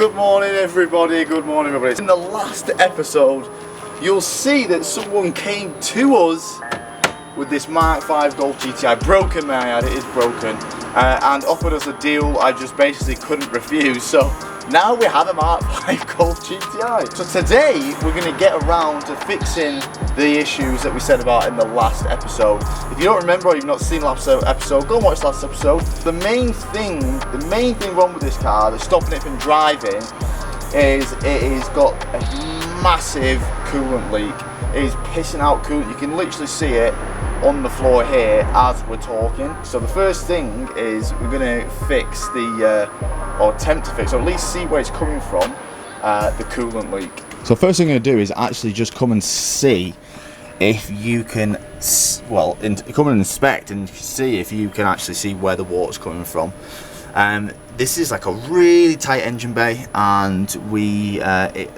good morning everybody, good morning everybody. In the last episode, you'll see that someone came to us with this MK5 Golf GTI, broken may I add, it is broken, and offered us a deal I just basically couldn't refuse. So now we have a MK5 Golf GTI. So today we're going to get around to fixing the issues that we said about in the last episode. If you don't remember or you've not seen the last episode, go and watch the last episode. The main thing wrong with this car that's stopping it from driving is it has got a massive coolant leak. It is pissing out coolant. You can literally see it on the floor here as we're talking. So the first thing is we're going to fix the or attempt to fix, or at least see where it's coming from, the coolant leak. So first thing I'm going to do is actually just come and see if you can, well, come and inspect and see if you can actually see where the water's coming from. This is like a really tight engine bay, and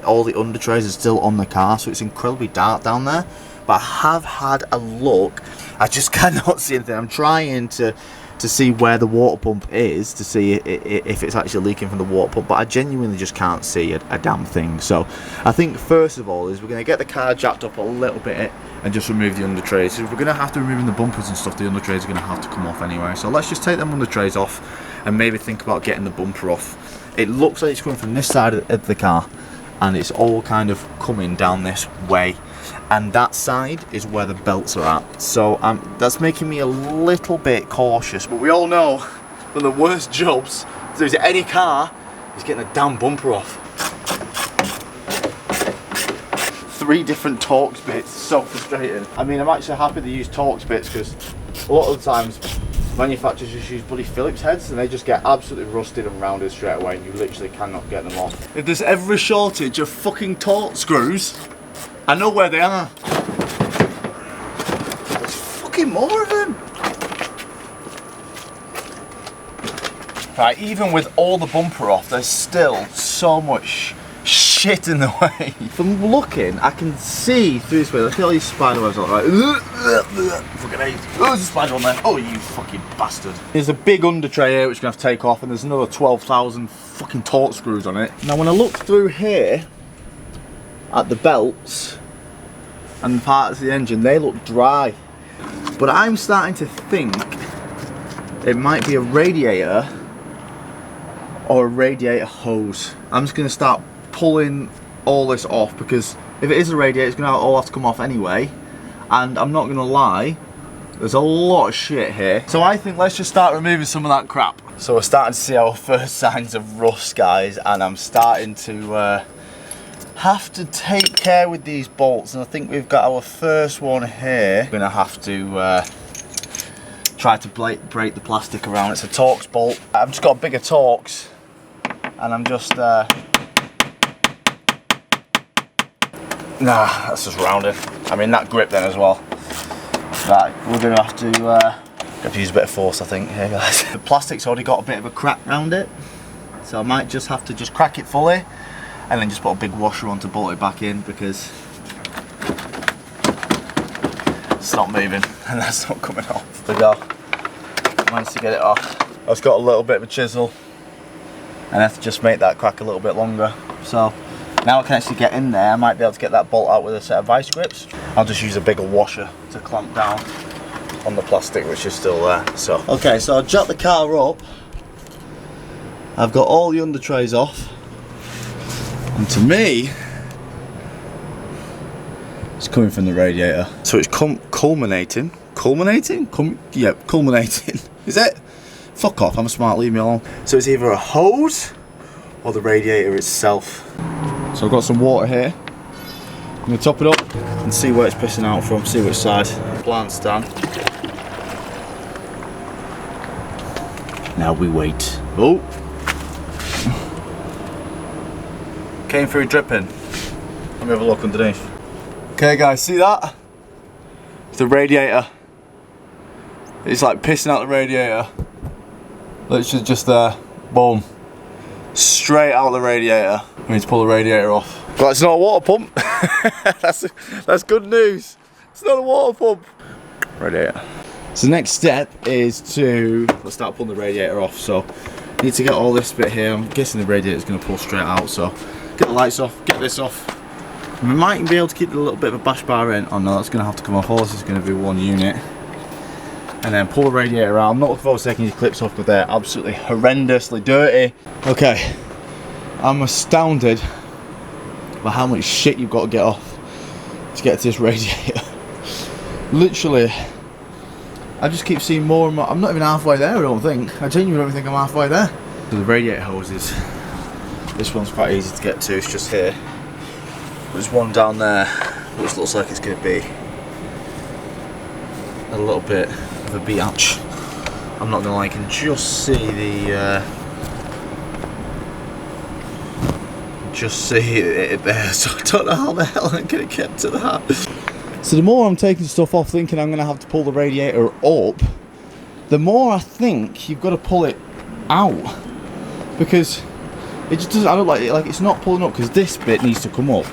all the under trays are still on the car, so it's incredibly dark down there. But I have had a look, I just cannot see anything. I'm trying to see where the water pump is, to see if it's actually leaking from the water pump, but I genuinely just can't see a damn thing. So I think first of all is we're going to get the car jacked up a little bit and just remove the under trays. So if we're going to have to remove the bumpers and stuff, the under trays are going to have to come off anyway. So let's just take them under trays off and maybe think about getting the bumper off. It looks like it's coming from this side of the car, and it's all kind of coming down this way, and that side is where the belts are at. So that's making me a little bit cautious, but we all know one of the worst jobs to do to any car is getting a damn bumper off. 3 different Torx bits, so frustrating. I mean, I'm actually happy to use Torx bits because a lot of the times manufacturers just use bloody Phillips heads and they just get absolutely rusted and rounded straight away, and you literally cannot get them off. If there's ever a shortage of fucking Torx screws, I know where they are. There's fucking more of them. Right, even with all the bumper off, there's still so much shit in the way. From looking, I can see through this way. Look at all these spider webs on, right? Fucking hate. Oh, there's a spider on there. Oh, you fucking bastard. There's a big under tray here which we're going to have to take off, and there's another 12,000 fucking Torx screws on it. Now when I look through here at the belts and the parts of the engine, they look dry, but I'm starting to think it might be a radiator or a radiator hose. I'm just going to start pulling all this off, because if it is a radiator, it's going to all have to come off anyway, and I'm not going to lie, there's a lot of shit here. So I think let's just start removing some of that crap. So we're starting to see our first signs of rust, guys, and I'm starting to have to take care with these bolts, and I think we've got our first one here. We're gonna have to try to break the plastic around. It's a Torx bolt. I've just got a bigger Torx, and I'm just nah, that's just rounded. I mean, that grip then as well. Right, we're gonna have to use a bit of force, I think, here, guys. The plastic's already got a bit of a crack around it, so I might just have to just crack it fully and then just put a big washer on to bolt it back in, because it's not moving and that's not coming off. There we go. Managed to get it off. I've just got a little bit of a chisel and I have to just make that crack a little bit longer. So now I can actually get in there. I might be able to get that bolt out with a set of vice grips. I'll just use a bigger washer to clamp down on the plastic which is still there. So okay, so I've jacked the car up. I've got all the under trays off. And to me, it's coming from the radiator. So it's culminating. Culminating? Yeah, culminating. Is it? Fuck off, I'm smart, leave me alone. So it's either a hose or the radiator itself. So I've got some water here. I'm going to top it up and see where it's pissing out from, see which side. Plant stand. Now we wait. Oh! Came through dripping. Let me have a look underneath. Okay guys, see that? It's the radiator. It's like pissing out the radiator. Literally just there. Boom. Straight out the radiator. We need to pull the radiator off. But it's not a water pump. that's good news. It's not a water pump. Radiator. So the next step is to, let's start pulling the radiator off. So Need to get all this bit here. I'm guessing the radiator is going to pull straight out, so get the lights off, get this off. We might be able to keep a little bit of a bash bar in. Oh no, that's going to have to come off. All this is going to be one unit. And then pull the radiator out. I'm not looking forward to taking these clips off because they're absolutely horrendously dirty. Okay, I'm astounded by how much shit you've got to get off to get to this radiator. Literally, I just keep seeing more and more. I'm not even halfway there, I don't think. I genuinely don't think I'm halfway there. So the radiator hoses, this one's quite easy to get to, it's just here. There's one down there, which looks like it's going to be a little bit of a biatch. I'm not going to lie, I can just see the it there, so I don't know how the hell I'm going to get to that. So the more I'm taking stuff off thinking I'm going to have to pull the radiator up, the more I think you've got to pull it out, because it just doesn't, I don't like it, like it's not pulling up, because this bit needs to come up,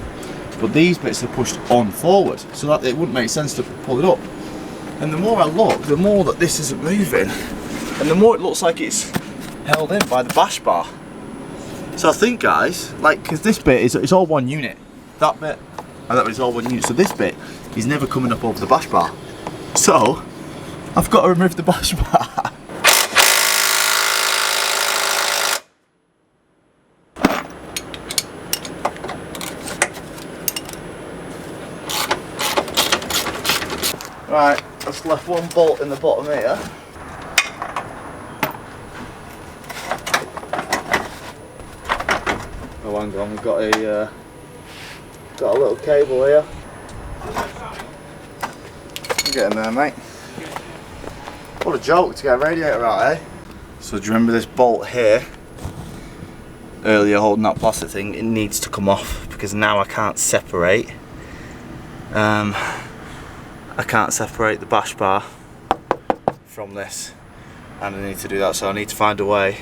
but these bits are pushed on forward, so that it wouldn't make sense to pull it up. And the more I look, the more that this isn't moving, and the more it looks like it's held in by the bash bar. So I think, guys, like, because this bit is, it's all one unit, that bit and that bit is all one unit, so this bit is never coming up over the bash bar. So I've got to remove the bash bar. Right, just left one bolt in the bottom here. Oh, hang on, we've got a little cable here. Get in there, mate. What a joke to get a radiator out, eh? So do you remember this bolt here? Earlier holding that plastic thing, it needs to come off because now I can't separate. I can't separate the bash bar from this, and I need to do that, so I need to find a way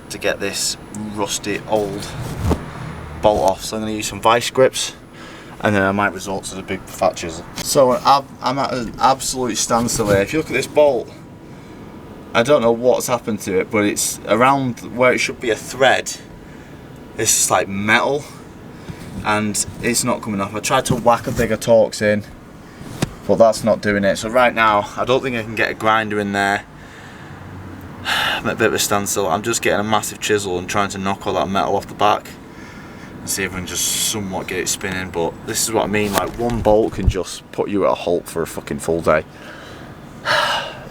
to get this rusty old bolt off. So I'm going to use some vice grips, and then I might resort to the big fat chisel. So I'm at an absolute standstill here. If you look at this bolt, I don't know what's happened to it, but it's around where it should be a thread. It's just like metal, and it's not coming off. I tried to whack a bigger Torx in, but that's not doing it. So right now, I don't think I can get a grinder in there. I'm at a bit of a standstill. I'm just getting a massive chisel and trying to knock all that metal off the back and see if I can just somewhat get it spinning. But this is what I mean, like one bolt can just put you at a halt for a fucking full day.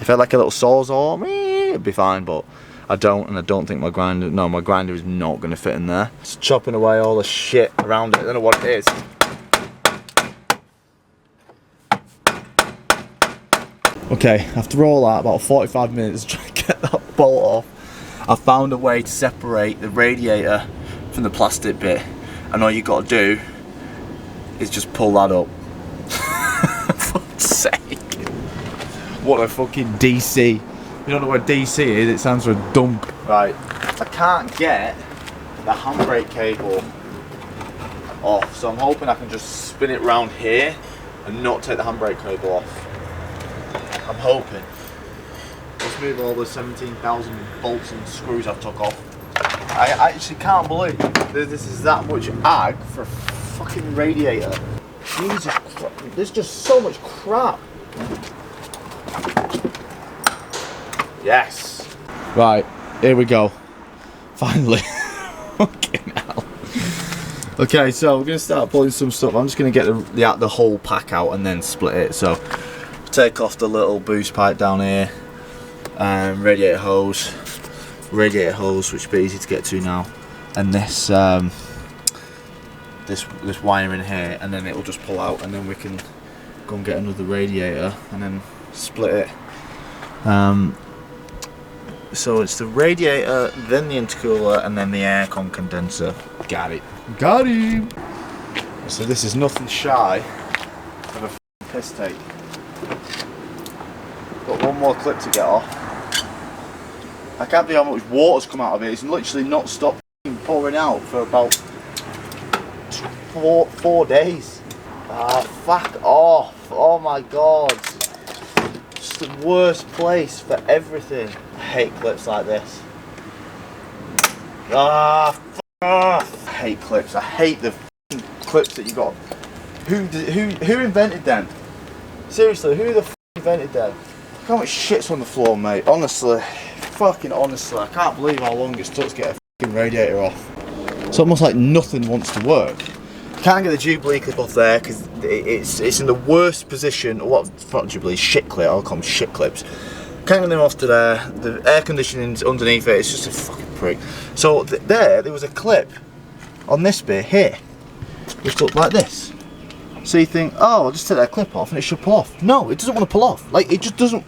If I had like a little sawzall, it'd be fine, but I don't, and I don't think my grinder is not going to fit in there. It's chopping away all the shit around it. I don't know what it is. Okay, after all that, about 45 minutes trying to get that bolt off, I found a way to separate the radiator from the plastic bit, and all you got to do is just pull that up. For fuck's sake. What a fucking DC. You don't know what DC is, it stands for dump. Right, I can't get the handbrake cable off, so I'm hoping I can just spin it round here and not take the handbrake cable off. I'm hoping. Let's move all the 17,000 bolts and screws I've took off. I actually can't believe this is that much ag for a fucking radiator. Jesus Christ, there's just so much crap. Yes. Right, here we go. Finally. Fucking hell. Okay, so we're going to start pulling some stuff. I'm just going to get the whole pack out and then split it. So take off the little boost pipe down here, radiator hose, which will be easy to get to now, and this this wire in here, and then it will just pull out, and then we can go and get another radiator and then split it. So it's the radiator, then the intercooler, and then the aircon condenser. Got it. Got him. So this is nothing shy of a piss take. Got one more clip to get off. I can't believe how much water's come out of it. It's literally not stopped pouring out for about four days. Ah, fuck off. Oh my god. It's the worst place for everything. I hate clips like this. I hate clips. I hate the clips that you got. Who invented them? Seriously, who the f invented them? Look how much shit's on the floor, mate. Honestly, fucking honestly, I can't believe how long it's took to get a fucking radiator off. It's almost like nothing wants to work. Can't get the Jubilee clip off there because it's in the worst position. What? Not Jubilee, shit clip. I'll call them shit clips. Can't get them off to there. The air conditioning's underneath it. It's just a fucking prick. So there was a clip on this bit here, which looked like this. So you think, oh, I'll just take that clip off and it should pull off. No, it doesn't want to pull off. Like, it just doesn't.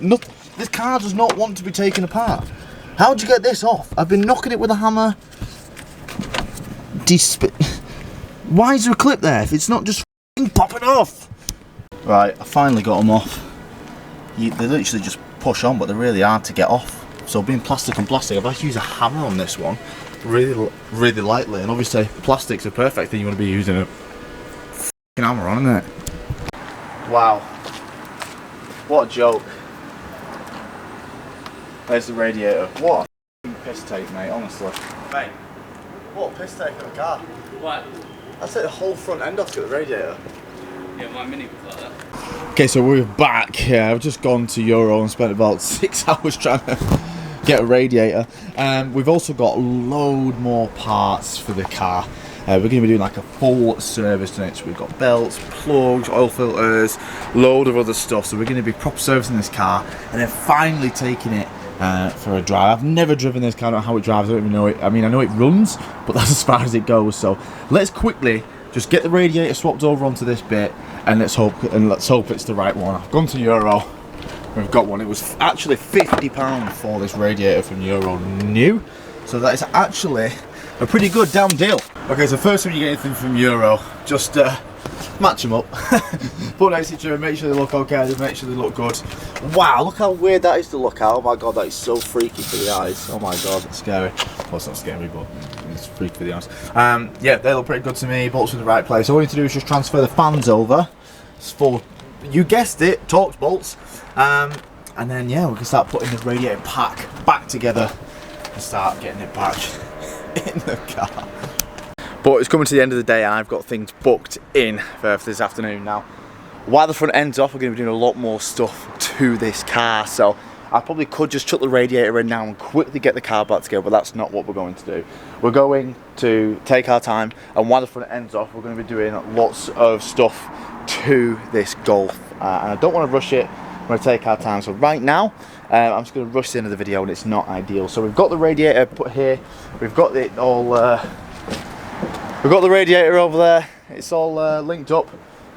This car does not want to be taken apart. How'd you get this off? I've been knocking it with a hammer. Why is there a clip there if it's not just f***ing popping off? Right, I finally got them off. They literally just push on, but they're really hard to get off. So being plastic and plastic, I've had to use a hammer on this one, really lightly. And obviously, plastic's a perfect thing you want to be using a f***ing hammer on, isn't it? Wow, what a joke. There's the radiator. What a f***ing piss take, mate. Honestly, mate. What a piss take of a car. What? I'd take the whole front end off to get the radiator. Yeah, my Mini was like that. Okay, so we're back. Yeah, I've just gone to Euro and spent about 6 hours trying to get a radiator. We've also got a load more parts for the car. We're going to be doing like a full service on it. So we've got belts, plugs, oil filters, load of other stuff. So we're going to be proper servicing this car and then finally taking it for a drive. I've never driven this car. I don't know how it drives. I don't even know it. I mean, I know it runs, but that's as far as it goes. So let's quickly just get the radiator swapped over onto this bit, and let's hope it's the right one. I've gone to Euro. We've got one. It was actually £50 for this radiator from Euro new. So that is actually a pretty good damn deal. Okay, so first time you get anything from Euro, just match them up. Put next to each other, make sure they look okay, make sure they look good. Wow, look how weird that is to look at. Oh my god, that is so freaky for the eyes. Oh my god, it's scary. Well, it's not scary, but it's freaky for the eyes. Yeah, they look pretty good to me. Bolts in the right place. All you need to do is just transfer the fans over. It's for, you guessed it, Torx bolts. And then yeah, we can start putting the radiator pack back together and start getting it back in the car. But it's coming to the end of the day and I've got things booked in for this afternoon now. While the front end's off, we're going to be doing a lot more stuff to this car. So I probably could just chuck the radiator in now and quickly get the car back together, but that's not what we're going to do. We're going to take our time, and while the front end's off, we're going to be doing lots of stuff to this Golf. And I don't want to rush it. We're going to take our time. So right now, I'm just going to rush the end of the video and it's not ideal. So we've got the radiator put here. We've got it all... we've got the radiator over there. It's all linked up.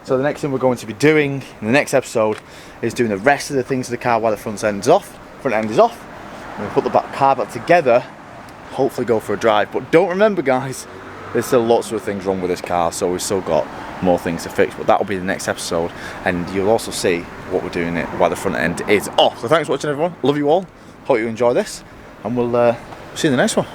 So the next thing we're going to be doing in the next episode is doing the rest of the things to the car while the front end is off. We'll put the car back together, hopefully go for a drive. But don't remember guys, there's still lots of things wrong with this car, so we've still got more things to fix. But that will be the next episode, and you'll also see what we're doing it while the front end is off. So thanks for watching everyone, love you all, hope you enjoy this, and we'll see you in the next one.